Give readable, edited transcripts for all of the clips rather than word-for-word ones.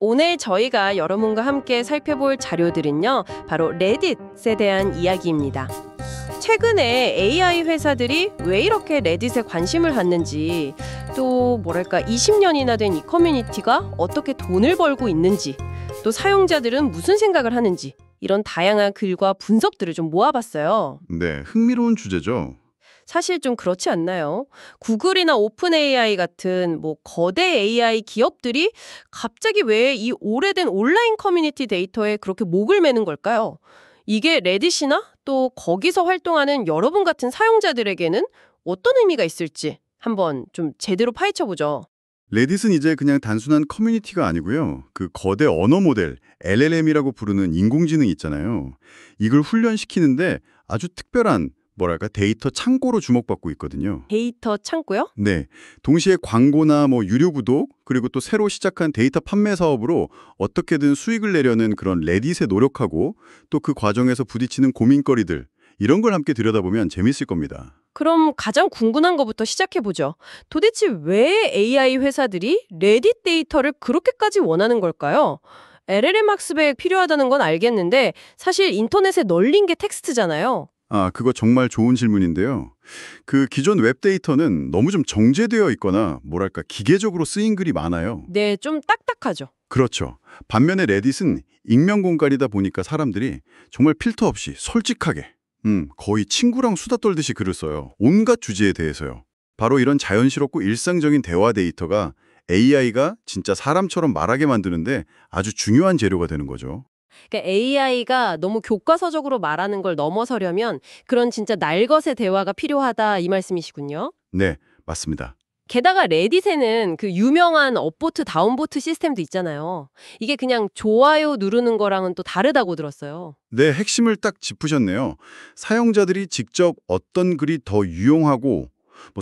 오늘 저희가 여러분과 함께 살펴볼 자료들은요, 바로 레딧에 대한 이야기입니다. 최근에 AI 회사들이 왜 이렇게 레딧에 관심을 갖는지, 또 뭐랄까 20년이나 된 이 커뮤니티가 어떻게 돈을 벌고 있는지, 또 사용자들은 무슨 생각을 하는지, 이런 다양한 글과 분석들을 좀 모아봤어요. 네, 흥미로운 주제죠. 사실 좀 그렇지 않나요? 구글이나 오픈 AI 같은 거대 AI 기업들이 갑자기 왜 이 오래된 온라인 커뮤니티 데이터에 그렇게 목을 매는 걸까요? 이게 레딧이나 또 거기서 활동하는 여러분 같은 사용자들에게는 어떤 의미가 있을지 한번 좀 제대로 파헤쳐보죠. 레딧은 이제 그냥 단순한 커뮤니티가 아니고요. 그 거대 언어 모델, LLM이라고 부르는 인공지능 있잖아요. 이걸 훈련시키는데 아주 특별한 데이터 창고로 주목받고 있거든요. 데이터 창고요? 네, 동시에 광고나 유료 구독, 그리고 또 새로 시작한 데이터 판매 사업으로 어떻게든 수익을 내려는 그런 레딧에 노력하고 또 그 과정에서 부딪히는 고민거리들, 이런 걸 함께 들여다보면 재밌을 겁니다. 그럼 가장 궁금한 것부터 시작해보죠. 도대체 왜 AI 회사들이 레딧 데이터를 그렇게까지 원하는 걸까요? LLM 학습에 필요하다는 건 알겠는데 사실 인터넷에 널린 게 텍스트잖아요. 그거 정말 좋은 질문인데요. 그 기존 웹 데이터는 너무 좀 정제되어 있거나 기계적으로 쓰인 글이 많아요. 네, 좀 딱딱하죠. 그렇죠. 반면에 레딧은 익명 공간이다 보니까 사람들이 정말 필터 없이 솔직하게, 거의 친구랑 수다 떨듯이 글을 써요. 온갖 주제에 대해서요. 바로 이런 자연스럽고 일상적인 대화 데이터가 AI가 진짜 사람처럼 말하게 만드는데 아주 중요한 재료가 되는 거죠. 그러니까 AI가 너무 교과서적으로 말하는 걸 넘어서려면 그런 진짜 날것의 대화가 필요하다 이 말씀이시군요. 네, 맞습니다. 게다가 레딧에는 그 유명한 업보트, 다운보트 시스템도 있잖아요. 이게 그냥 좋아요 누르는 거랑은 또 다르다고 들었어요. 네, 핵심을 딱 짚으셨네요. 사용자들이 직접 어떤 글이 더 유용하고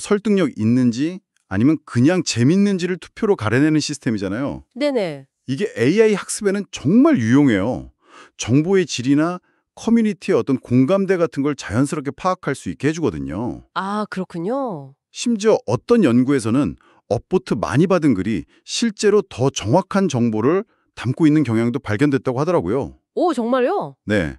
설득력 있는지 아니면 그냥 재밌는지를 투표로 가려내는 시스템이잖아요. 네네. 이게 AI 학습에는 정말 유용해요. 정보의 질이나 커뮤니티의 어떤 공감대 같은 걸 자연스럽게 파악할 수 있게 해주거든요. 아, 그렇군요. 심지어 어떤 연구에서는 업보트 많이 받은 글이 실제로 더 정확한 정보를 담고 있는 경향도 발견됐다고 하더라고요. 오, 정말요? 네.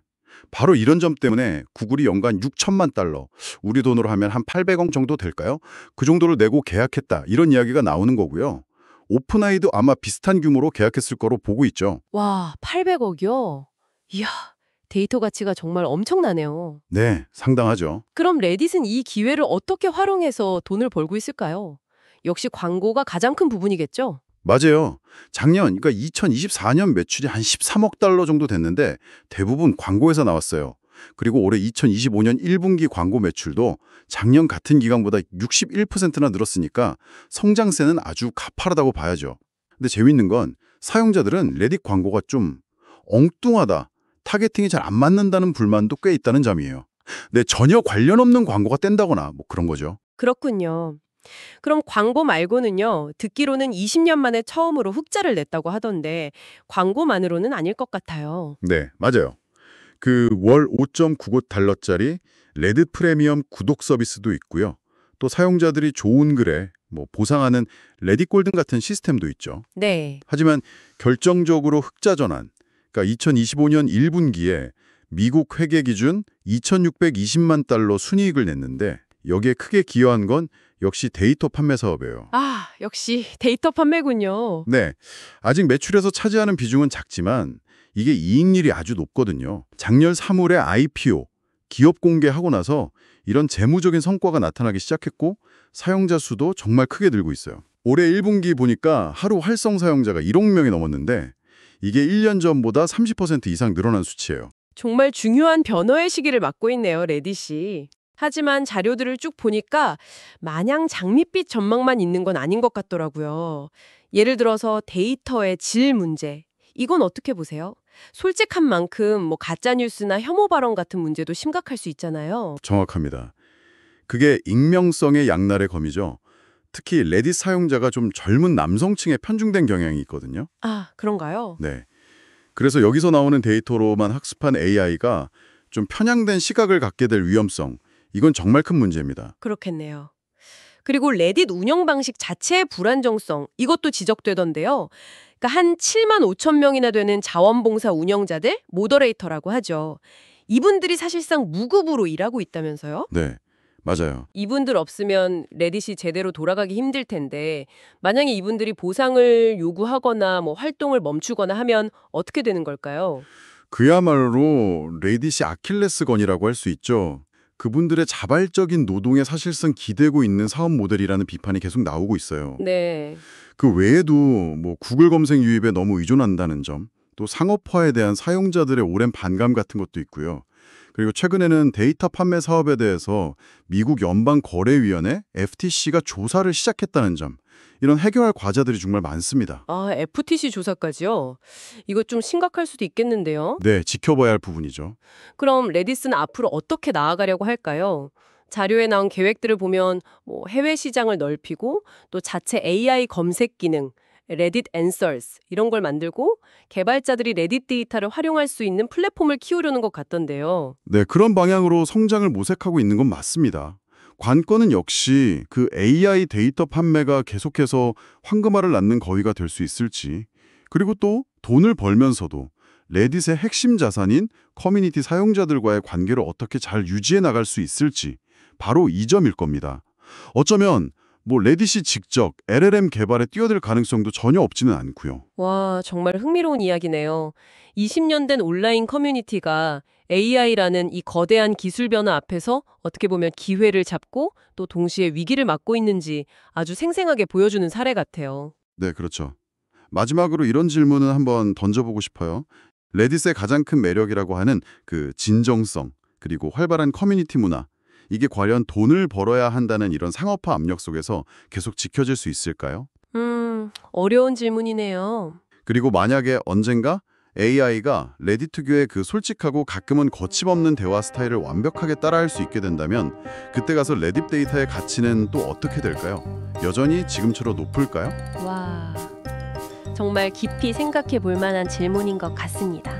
바로 이런 점 때문에 구글이 연간 6천만 달러, 우리 돈으로 하면 한 800억 정도 될까요? 그 정도를 내고 계약했다. 이런 이야기가 나오는 거고요. 오픈AI도 아마 비슷한 규모로 계약했을 거로 보고 있죠. 와, 800억이요? 이야, 데이터 가치가 정말 엄청나네요. 네, 상당하죠. 그럼 레딧은 이 기회를 어떻게 활용해서 돈을 벌고 있을까요? 역시 광고가 가장 큰 부분이겠죠? 맞아요. 작년, 그러니까 2024년 매출이 한 13억 달러 정도 됐는데 대부분 광고에서 나왔어요. 그리고 올해 2025년 1분기 광고 매출도 작년 같은 기간보다 61%나 늘었으니까 성장세는 아주 가파르다고 봐야죠. 근데 재밌는 건 사용자들은 레딧 광고가 좀 엉뚱하다, 타겟팅이 잘 안 맞는다는 불만도 꽤 있다는 점이에요. 근데 전혀 관련 없는 광고가 뗀다거나 그런 거죠. 그렇군요. 그럼 광고 말고는요, 듣기로는 20년 만에 처음으로 흑자를 냈다고 하던데 광고만으로는 아닐 것 같아요. 네, 맞아요. 그 월 5.95달러짜리 레딧 프리미엄 구독 서비스도 있고요. 또 사용자들이 좋은 글에 보상하는 레딧 골든 같은 시스템도 있죠. 네. 하지만 결정적으로 흑자 전환, 그러니까 2025년 1분기에 미국 회계 기준 2,620만 달러 순이익을 냈는데 여기에 크게 기여한 건 역시 데이터 판매 사업이에요. 아, 역시 데이터 판매군요. 네, 아직 매출에서 차지하는 비중은 작지만 이게 이익률이 아주 높거든요. 작년 3월에 IPO, 기업 공개하고 나서 이런 재무적인 성과가 나타나기 시작했고 사용자 수도 정말 크게 늘고 있어요. 올해 1분기 보니까 하루 활성 사용자가 1억 명이 넘었는데 이게 1년 전보다 30% 이상 늘어난 수치예요. 정말 중요한 변화의 시기를 맞고 있네요, 레딧이. 하지만 자료들을 쭉 보니까 마냥 장밋빛 전망만 있는 건 아닌 것 같더라고요. 예를 들어서 데이터의 질 문제. 이건 어떻게 보세요? 솔직한 만큼 가짜뉴스나 혐오 발언 같은 문제도 심각할 수 있잖아요. 정확합니다. 그게 익명성의 양날의 검이죠. 특히 레딧 사용자가 좀 젊은 남성층에 편중된 경향이 있거든요. 아, 그런가요? 네. 그래서 여기서 나오는 데이터로만 학습한 AI가 좀 편향된 시각을 갖게 될 위험성, 이건 정말 큰 문제입니다. 그렇겠네요. 그리고 레딧 운영 방식 자체의 불안정성, 이것도 지적되던데요. 그러니까 한 7만 5천 명이나 되는 자원봉사 운영자들, 모더레이터라고 하죠. 이분들이 사실상 무급으로 일하고 있다면서요? 네, 맞아요. 이분들 없으면 레딧이 제대로 돌아가기 힘들 텐데 만약에 이분들이 보상을 요구하거나 뭐 활동을 멈추거나 하면 어떻게 되는 걸까요? 그야말로 레딧이 아킬레스건이라고 할 수 있죠. 그분들의 자발적인 노동에 사실상 기대고 있는 사업 모델이라는 비판이 계속 나오고 있어요. 네. 그 외에도 뭐 구글 검색 유입에 너무 의존한다는 점, 또 상업화에 대한 사용자들의 오랜 반감 같은 것도 있고요. 그리고 최근에는 데이터 판매 사업에 대해서 미국 연방거래위원회 FTC가 조사를 시작했다는 점, 이런 해결할 과제들이 정말 많습니다. 아, FTC 조사까지요? 이거 좀 심각할 수도 있겠는데요? 네, 지켜봐야 할 부분이죠. 그럼 레딧은 앞으로 어떻게 나아가려고 할까요? 자료에 나온 계획들을 보면 뭐 해외 시장을 넓히고 또 자체 AI 검색 기능, 레딧 앤서스 이런 걸 만들고 개발자들이 레딧 데이터를 활용할 수 있는 플랫폼을 키우려는 것 같던데요. 네, 그런 방향으로 성장을 모색하고 있는 건 맞습니다. 관건은 역시 그 AI 데이터 판매가 계속해서 황금알을 낳는 거위가 될 수 있을지, 그리고 또 돈을 벌면서도 레딧의 핵심 자산인 커뮤니티 사용자들과의 관계를 어떻게 잘 유지해 나갈 수 있을지, 바로 이 점일 겁니다. 어쩌면 뭐 레딧이 직접 LLM 개발에 뛰어들 가능성도 전혀 없지는 않고요. 와, 정말 흥미로운 이야기네요. 20년 된 온라인 커뮤니티가 AI라는 이 거대한 기술 변화 앞에서 어떻게 보면 기회를 잡고 또 동시에 위기를 맞고 있는지 아주 생생하게 보여주는 사례 같아요. 네, 그렇죠. 마지막으로 이런 질문을 한번 던져보고 싶어요. 레딧의 가장 큰 매력이라고 하는 그 진정성, 그리고 활발한 커뮤니티 문화, 이게 과연 돈을 벌어야 한다는 이런 상업화 압력 속에서 계속 지켜질 수 있을까요? 어려운 질문이네요. 그리고 만약에 언젠가 AI가 레딧 특유의 그 솔직하고 가끔은 거침없는 대화 스타일을 완벽하게 따라할 수 있게 된다면 그때 가서 레딧 데이터의 가치는 또 어떻게 될까요? 여전히 지금처럼 높을까요? 와, 정말 깊이 생각해 볼 만한 질문인 것 같습니다.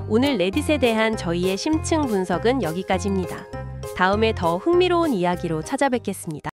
오늘 레딧에 대한 저희의 심층 분석은 여기까지입니다. 다음에 더 흥미로운 이야기로 찾아뵙겠습니다.